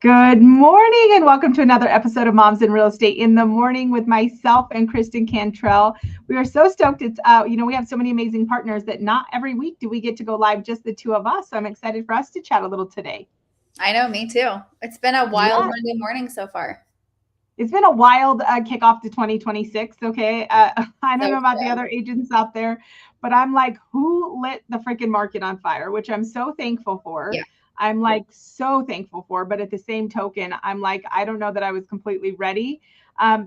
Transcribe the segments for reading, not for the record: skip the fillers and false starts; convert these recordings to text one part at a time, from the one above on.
Good morning and welcome to another episode of Moms in Real Estate in the Morning with myself and Kristen Cantrell. We are so stoked it's we have so many amazing partners that not every week do we get to go live just the two of us. So I'm excited for us to chat a little today. I know, me too. It's been a wild Yeah. Monday morning so far. It's been a wild kickoff to 2026. Okay. I don't know about the other agents out there, but I'm like, who lit the freaking market on fire, which I'm so thankful for. Yeah. I'm like so thankful for, but at the same token, I'm like, I don't know that I was completely ready.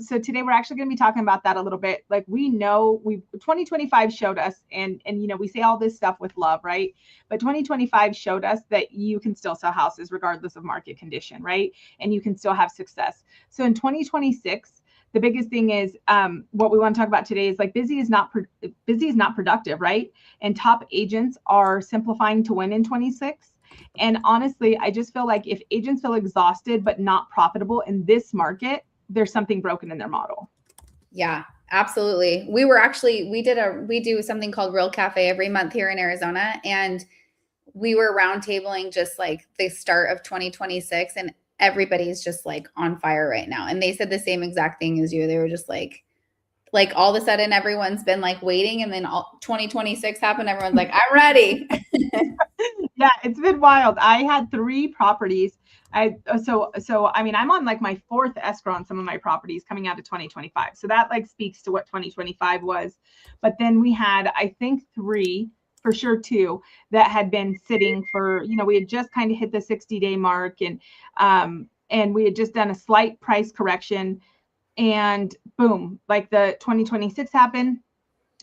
So today we're actually going to be talking about that a little bit. Like we know 2025 showed us, and we say all this stuff with love, right? But 2025 showed us that you can still sell houses regardless of market condition, right? And you can still have success. So in 2026, the biggest thing is what we want to talk about today is like busy is not productive, right? And top agents are simplifying to win in 26. And honestly, I just feel like if agents feel exhausted but not profitable in this market, there's something broken in their model. Yeah, absolutely. We do something called Real Cafe every month here in Arizona. And we were roundtabling just like the start of 2026, and everybody's just like on fire right now. And they said the same exact thing as you. They were just like all of a sudden everyone's been like waiting, and then 2026 happened. Everyone's like, I'm ready. Yeah, it's been wild. I had 3 properties. I mean, I'm on like my 4th escrow on some of my properties coming out of 2025. So that like speaks to what 2025 was. But then we had, I think 3, for sure 2 that had been sitting for, we had just kind of hit the 60-day mark, and we had just done a slight price correction, and boom, like the 2026 happened.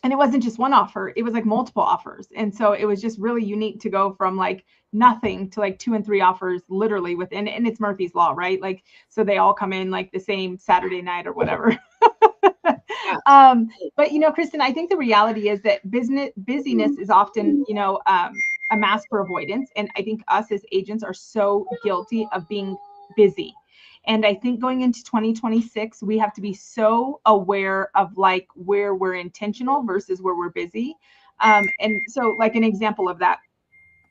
And it wasn't just one offer, it was like multiple offers. And so it was just really unique to go from like nothing to like 2 and 3 offers literally within, and it's Murphy's Law, right? Like, so they all come in like the same Saturday night or whatever. But Kristen, I think the reality is that busyness is often, a mask for avoidance. And I think us as agents are so guilty of being busy. And I think going into 2026, we have to be so aware of like where we're intentional versus where we're busy. And so like an example of that,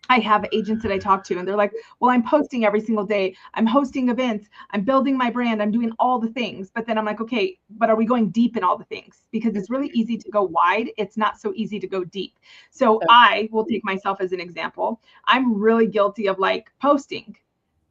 I have agents that I talk to and they're like, well, I'm posting every single day. I'm hosting events. I'm building my brand. I'm doing all the things. But then I'm like, okay, but are we going deep in all the things? Because it's really easy to go wide. It's not so easy to go deep. So I will take myself as an example. I'm really guilty of like posting,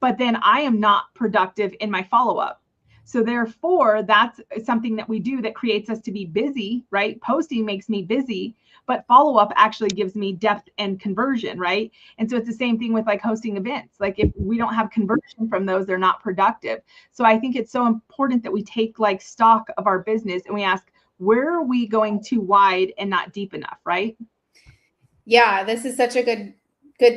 but then I am not productive in my follow-up. So therefore, that's something that we do that creates us to be busy, right? Posting makes me busy, but follow-up actually gives me depth and conversion, right? And so it's the same thing with like hosting events. Like if we don't have conversion from those, they're not productive. So I think it's so important that we take like stock of our business and we ask, where are we going too wide and not deep enough, right? Yeah, this is such a good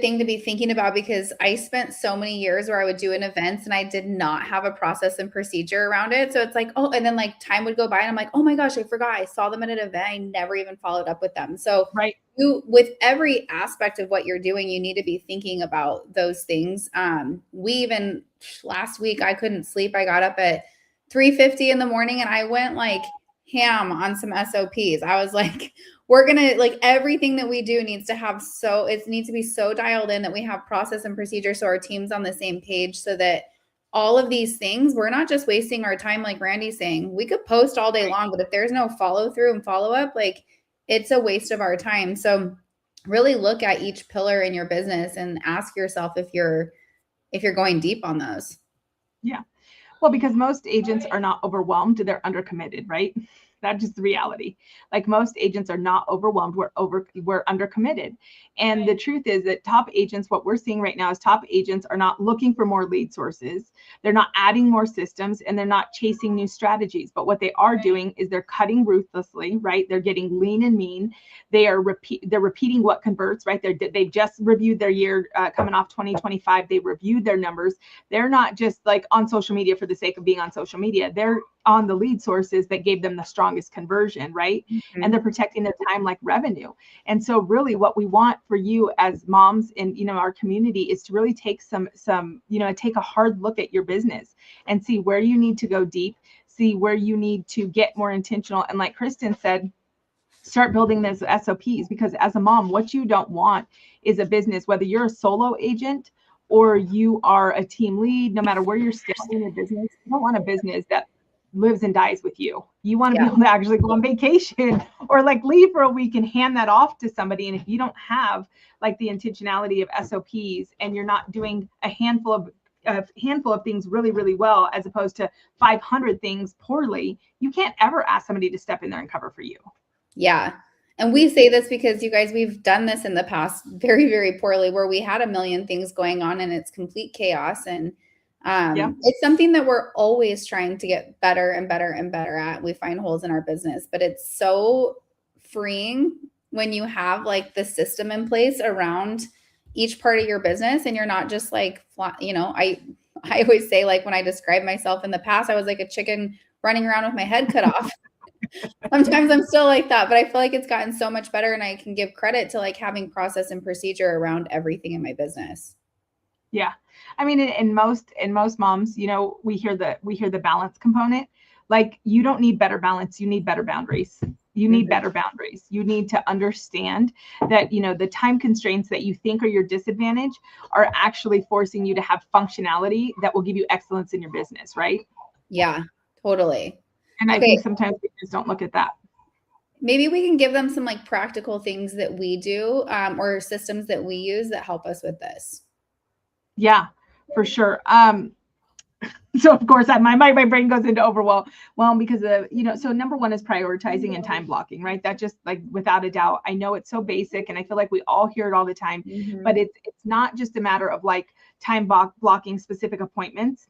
thing to be thinking about, because I spent so many years where I would do an events and I did not have a process and procedure around it. So it's like, oh, and then like time would go by and I'm like, oh my gosh, I forgot I saw them at an event. I never even followed up with them. So right. With every aspect of what you're doing, you need to be thinking about those things. We even last week, I couldn't sleep. I got up at 3:50 in the morning and I went like ham on some SOPs. I was like, we're going to like everything that we do needs to have, so it needs to be so dialed in that we have process and procedure. So our team's on the same page, so that all of these things, we're not just wasting our time. Like Randy's saying, we could post all day long, but if there's no follow through and follow up, like it's a waste of our time. So really look at each pillar in your business and ask yourself if you're going deep on those. Yeah. Well, because most agents are not overwhelmed, they're undercommitted, right? That's just the reality. Like most agents are not overwhelmed, we're undercommitted. And the truth is that top agents, what we're seeing right now is top agents are not looking for more lead sources. They're not adding more systems, and they're not chasing new strategies. But what they are doing is they're cutting ruthlessly, right? They're getting lean and mean. They're repeating what converts, right? They've just reviewed their year coming off 2025. They reviewed their numbers. They're not just like on social media for the sake of being on social media. They're on the lead sources that gave them the strongest conversion, right? Mm-hmm. And they're protecting their time like revenue. And so really what we want for you as moms in, our community is to really take take a hard look at your business and see where you need to go deep, see where you need to get more intentional. And like Kristen said, start building those SOPs, because as a mom, what you don't want is a business, whether you're a solo agent or you are a team lead, no matter where you're standing in your business, you don't want a business that lives and dies with you. You want to be able to actually go on vacation or like leave for a week and hand that off to somebody. And if you don't have like the intentionality of SOPs and you're not doing a handful of things really, really well, as opposed to 500 things poorly, you can't ever ask somebody to step in there and cover for you. Yeah. And we say this because you guys, we've done this in the past very, very poorly, where we had a million things going on and it's complete chaos. And it's something that we're always trying to get better and better and better at. We find holes in our business, but it's so freeing when you have like the system in place around each part of your business, and you're not just like, you know, I always say, like, when I describe myself in the past, I was like a chicken running around with my head cut off. Sometimes I'm still like that, but I feel like it's gotten so much better, and I can give credit to like having process and procedure around everything in my business. Yeah. I mean, in most moms, you know, we hear the balance component. Like, you don't need better balance. You need better boundaries. You need better boundaries. You need to understand that, you know, the time constraints that you think are your disadvantage are actually forcing you to have functionality that will give you excellence in your business, right? Yeah, totally. And I think sometimes we just don't look at that. Maybe we can give them some like practical things that we do, or systems that we use that help us with this. Yeah, for sure. So of course my brain goes into overwhelm because of, you know, so number one is prioritizing and time blocking, right? That just, like, without a doubt, I know it's so basic and I feel like we all hear it all the time, but it's not just a matter of like time blocking specific appointments,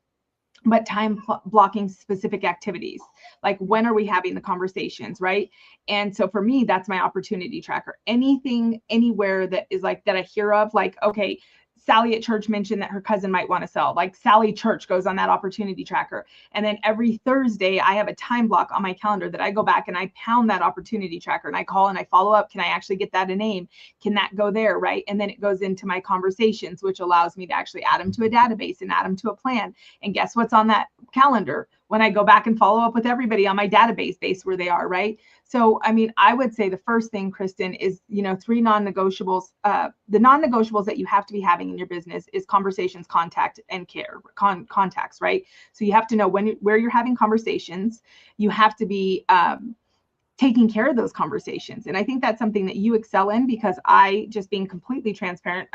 but time blocking specific activities. Like, when are we having the conversations, right? And so for me, that's my opportunity tracker. Anything, anywhere that is like that I hear of, like, okay, Sally at church mentioned that her cousin might want to sell. Like, Sally Church goes on that opportunity tracker. And then every Thursday, I have a time block on my calendar that I go back and I pound that opportunity tracker and I call and I follow up. Can I actually get that a name? Can that go there? Right. And then it goes into my conversations, which allows me to actually add them to a database and add them to a plan. And guess what's on that calendar? When I go back and follow up with everybody on my database base where they are, right? So, I mean, I would say the first thing, Kristen, is, you know, 3 non-negotiables. The non-negotiables that you have to be having in your business is conversations, contact, and care, contacts, right? So you have to know where you're having conversations. You have to be taking care of those conversations. And I think that's something that you excel in, because I, just being completely transparent,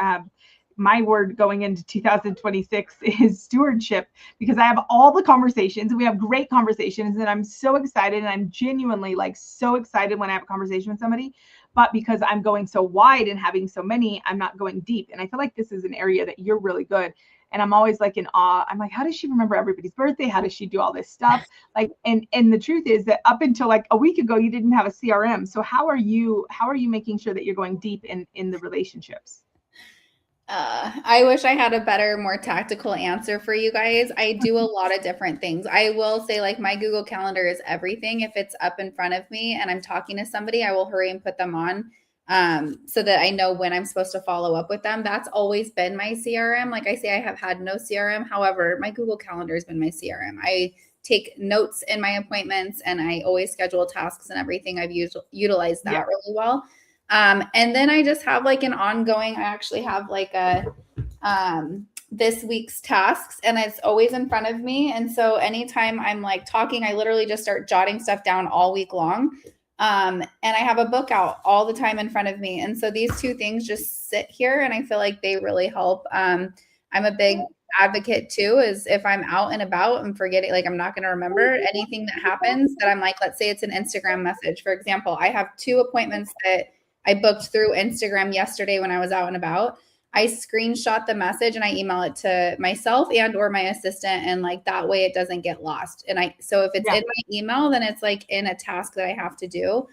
my word going into 2026 is stewardship, because I have all the conversations and we have great conversations and I'm so excited, and I'm genuinely like so excited when I have a conversation with somebody, but because I'm going so wide and having so many, I'm not going deep. And I feel like this is an area that you're really good. And I'm always like in awe. I'm like, how does she remember everybody's birthday? How does she do all this stuff? Like, and the truth is that up until like a week ago, you didn't have a CRM. So how are you making sure that you're going deep in the relationships? I wish I had a better, more tactical answer for you guys. I do a lot of different things. I will say, like, my Google Calendar is everything. If it's up in front of me and I'm talking to somebody, I will hurry and put them on, so that I know when I'm supposed to follow up with them. That's always been my CRM. Like I say, I have had no CRM. However, my Google Calendar has been my CRM. I take notes in my appointments and I always schedule tasks and everything. I've utilized that really well. And then I just have like an ongoing, I actually have like a, this week's tasks, and it's always in front of me. And so anytime I'm like talking, I literally just start jotting stuff down all week long. And I have a book out all the time in front of me. And so these two things just sit here, and I feel like they really help. I'm a big advocate too, is if I'm out and about and forgetting, like, I'm not going to remember anything that happens, that I'm like, let's say it's an Instagram message. For example, I have 2 appointments that I booked through Instagram yesterday when I was out and about. I screenshot the message and I email it to myself and or my assistant, and like that way it doesn't get lost. And so if it's in my email, then it's like in a task that I have to do.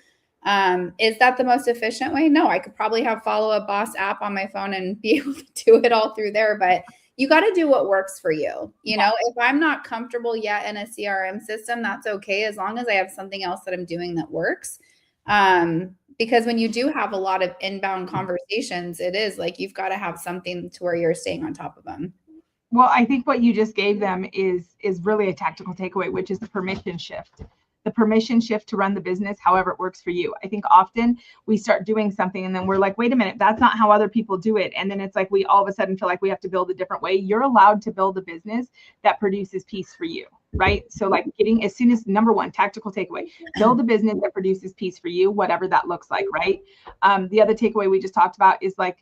Is that the most efficient way? No, I could probably have Follow Up Boss app on my phone and be able to do it all through there, but you got to do what works for you. You know, if I'm not comfortable yet in a CRM system, that's okay, as long as I have something else that I'm doing that works. Because when you do have a lot of inbound conversations, it is like you've got to have something to where you're staying on top of them. Well, I think what you just gave them is really a tactical takeaway, which is the permission shift. the permission shift to run the business however it works for you. I think often we start doing something and then we're like, wait a minute, that's not how other people do it. And then it's like we all of a sudden feel like we have to build a different way. You're allowed to build a business that produces peace for you, right? So like getting, as soon as, number one, tactical takeaway, build a business that produces peace for you, whatever that looks like, right? The other takeaway we just talked about is like,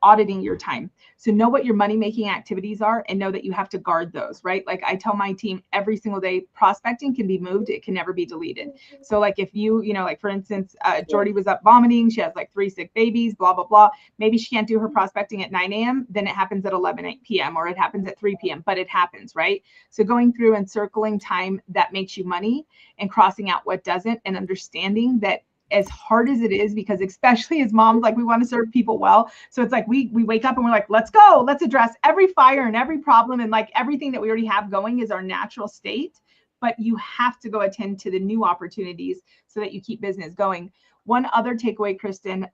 auditing your time. So know what your money-making activities are and know that you have to guard those, right? Like I tell my team every single day, prospecting can be moved. It can never be deleted. So like if like for instance, Jordy was up vomiting, she has like 3 sick babies, blah, blah, blah. Maybe she can't do her prospecting at 9 a.m. Then it happens at 11 p.m. or it happens at 3 p.m., but it happens, right? So going through and circling time that makes you money and crossing out what doesn't, and understanding that as hard as it is, because especially as moms, like we want to serve people well. So it's like we wake up and we're like, let's go, let's address every fire and every problem. And like everything that we already have going is our natural state, but you have to go attend to the new opportunities so that you keep business going. One other takeaway, Kristen,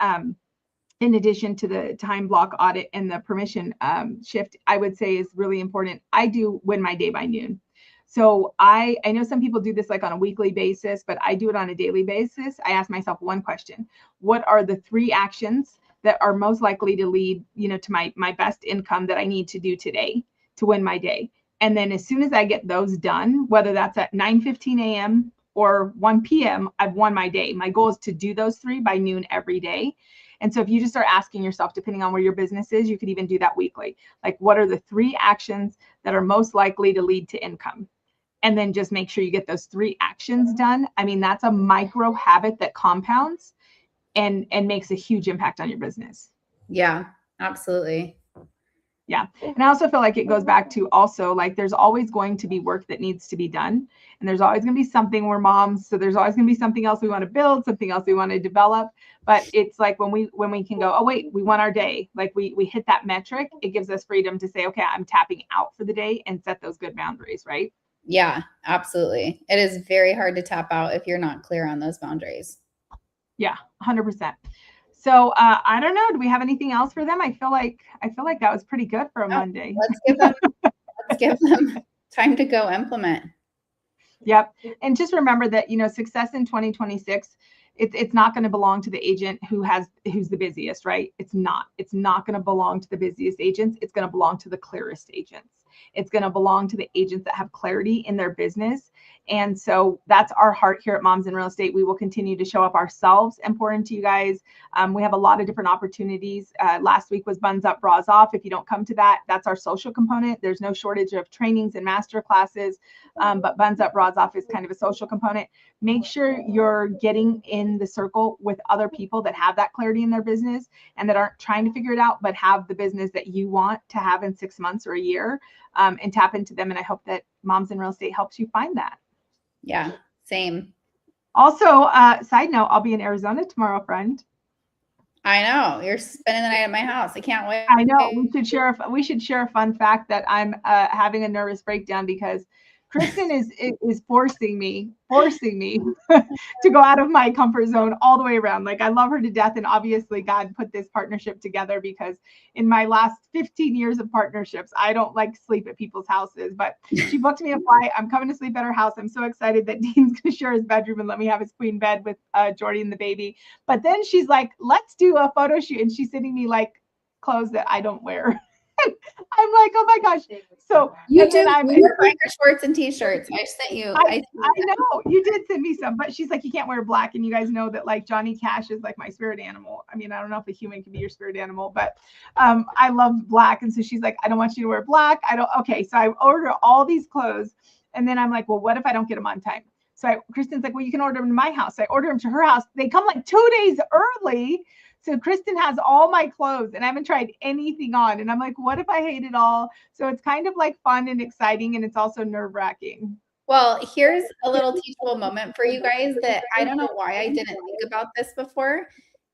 in addition to the time block audit and the permission shift, I would say is really important. I do win my day by noon. So I know some people do this like on a weekly basis, but I do it on a daily basis. I ask myself one question: what are the 3 actions that are most likely to lead, to my best income that I need to do today to win my day? And then as soon as I get those done, whether that's at 9:15 a.m. or 1 p.m., I've won my day. My goal is to do those 3 by noon every day. And so if you just start asking yourself, depending on where your business is, you could even do that weekly. Like, what are the 3 actions that are most likely to lead to income? And then just make sure you get those 3 actions done. I mean, that's a micro habit that compounds and makes a huge impact on your business. Yeah, absolutely. Yeah. And I also feel like it goes back to also like there's always going to be work that needs to be done. And there's always going to be something we're moms. So there's always going to be something else we want to build, something else we want to develop. But it's like when we can go, oh, wait, we won our day. Like we hit that metric. It gives us freedom to say, okay, I'm tapping out for the day and set those good boundaries, right? Yeah, absolutely. It is very hard to tap out if you're not clear on those boundaries. Yeah, 100%. So I don't know. Do we have anything else for them? I feel like that was pretty good for a Monday. Let's give them time to go implement. Yep. And just remember that, success in 2026, it's not going to belong to the agent who's the busiest, right? It's not going to belong to the busiest agents. It's going to belong to the clearest agents. It's going to belong to the agents that have clarity in their business. And so that's our heart here at Moms in Real Estate. We will continue to show up ourselves and pour into you guys. We have a lot of different opportunities. Last week was Buns Up, Bras Off. If you don't come to that, that's our social component. There's no shortage of trainings and master classes, but Buns Up, Bras Off is kind of a social component. Make sure you're getting in the circle with other people that have that clarity in their business and that aren't trying to figure it out, but have the business that you want to have in 6 months or a year, and tap into them. And I hope that Moms in Real Estate helps you find that. Yeah, same. Also, side note, I'll be in Arizona tomorrow, friend. I know. You're spending the night at my house. I can't wait. I know. We should share a fun fact that I'm having a nervous breakdown because Kristen is forcing me to go out of my comfort zone all the way around. Like, I love her to death. And obviously God put this partnership together because in my last 15 years of partnerships, I don't like sleep at people's houses, but she booked me a flight. I'm coming to sleep at her house. I'm so excited that Dean's going to share his bedroom and let me have his queen bed with Jordy and the baby. But then she's like, let's do a photo shoot. And she's sending me like clothes that I don't wear. I'm like, oh my gosh. So you do wear biker shorts and t-shirts. I sent you. I know you did send me some, but she's like, you can't wear black. And you guys know that like Johnny Cash is like my spirit animal. I mean, I don't know if a human can be your spirit animal, but I love black. And so she's like, I don't want you to wear black. Okay. So I order all these clothes. And then I'm like, well, what if I don't get them on time? So Kristen's like, well, you can order them to my house. So I order them to her house. They come like 2 days early. So Kristen has all my clothes and I haven't tried anything on. And I'm like, what if I hate it all? So it's kind of like fun and exciting. And it's also nerve-wracking. Well, here's a little teachable moment for you guys that I don't know why I didn't think about this before,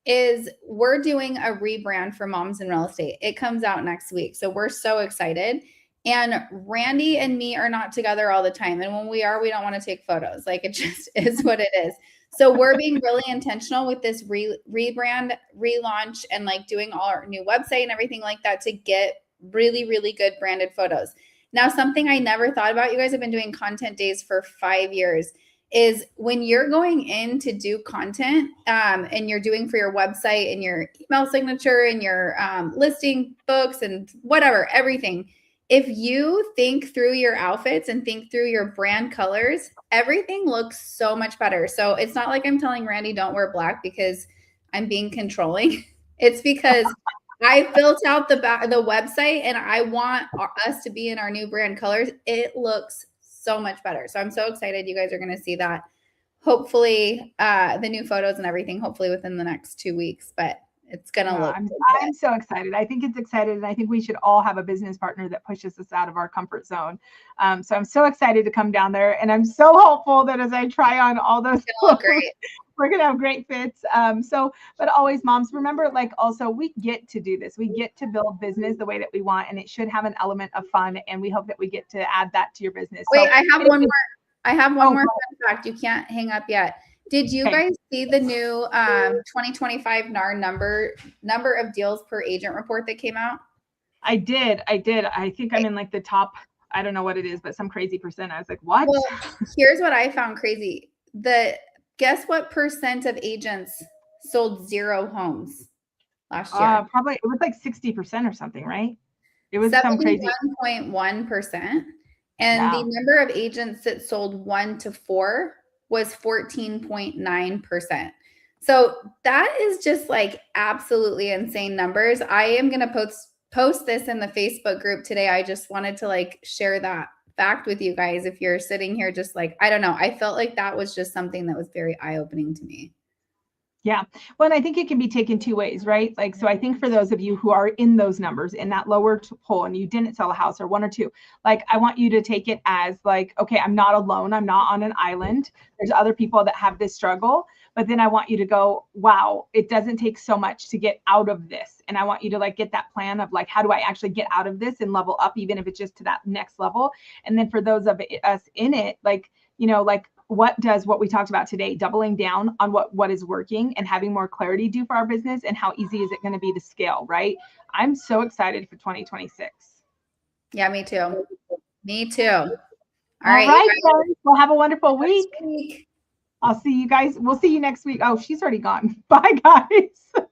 is we're doing a rebrand for Moms in Real Estate. It comes out next week. So we're so excited. And Randy and me are not together all the time. And when we are, we don't want to take photos. Like, it just is what it is. So we're being really intentional with this rebrand, relaunch, and like doing all our new website and everything like that to get really, really good branded photos. Now, something I never thought about, you guys have been doing content days for 5 years, is when you're going in to do content and you're doing for your website and your email signature and your listing books and whatever, everything. If you think through your outfits and think through your brand colors, everything looks so much better. So it's not like I'm telling Randy don't wear black because I'm being controlling. It's because I built out the website and I want us to be in our new brand colors. It looks so much better. So I'm so excited. You guys are going to see that. Hopefully the new photos and everything, hopefully within the next 2 weeks, but it's going to look. I'm so excited. I think it's excited. And I think we should all have a business partner that pushes us out of our comfort zone. So I'm so excited to come down there. And I'm so hopeful that as I try on all those, we're going to have great fits. But always, moms, remember, like, also we get to do this. We get to build business the way that we want, and it should have an element of fun. And we hope that we get to add that to your business. Wait, I have one more. I have one more fun fact. You can't hang up yet. Did you guys see the new 2025 NAR number of deals per agent report that came out? I did. I think I'm in like the top, I don't know what it is, but some crazy percent. I was like, what? Well, here's what I found crazy. Guess what percent of agents sold 0 homes last year? Probably it was like 60% or something, right? It was some crazy 71.1%. And the number of agents that sold 1 to 4 was 14.9%. So that is just like absolutely insane numbers. I am going to post this in the Facebook group today. I just wanted to like share that fact with you guys. If you're sitting here just like, I don't know, I felt like that was just something that was very eye-opening to me. Yeah. Well, and I think it can be taken 2 ways, right? Like, so I think for those of you who are in those numbers in that lower poll and you didn't sell a house or 1 or 2, like, I want you to take it as like, okay, I'm not alone. I'm not on an island. There's other people that have this struggle. But then I want you to go, wow, it doesn't take so much to get out of this. And I want you to like get that plan of like, how do I actually get out of this and level up, even if it's just to that next level. And then for those of us in it, like, you know, like, what does what we talked about today, doubling down on what is working and having more clarity do for our business, and how easy is it going to be to scale, right? I'm so excited for 2026. Yeah, me too. Me too. All right, guys. Well, have a wonderful week. I'll see you guys. We'll see you next week. Oh, she's already gone. Bye, guys.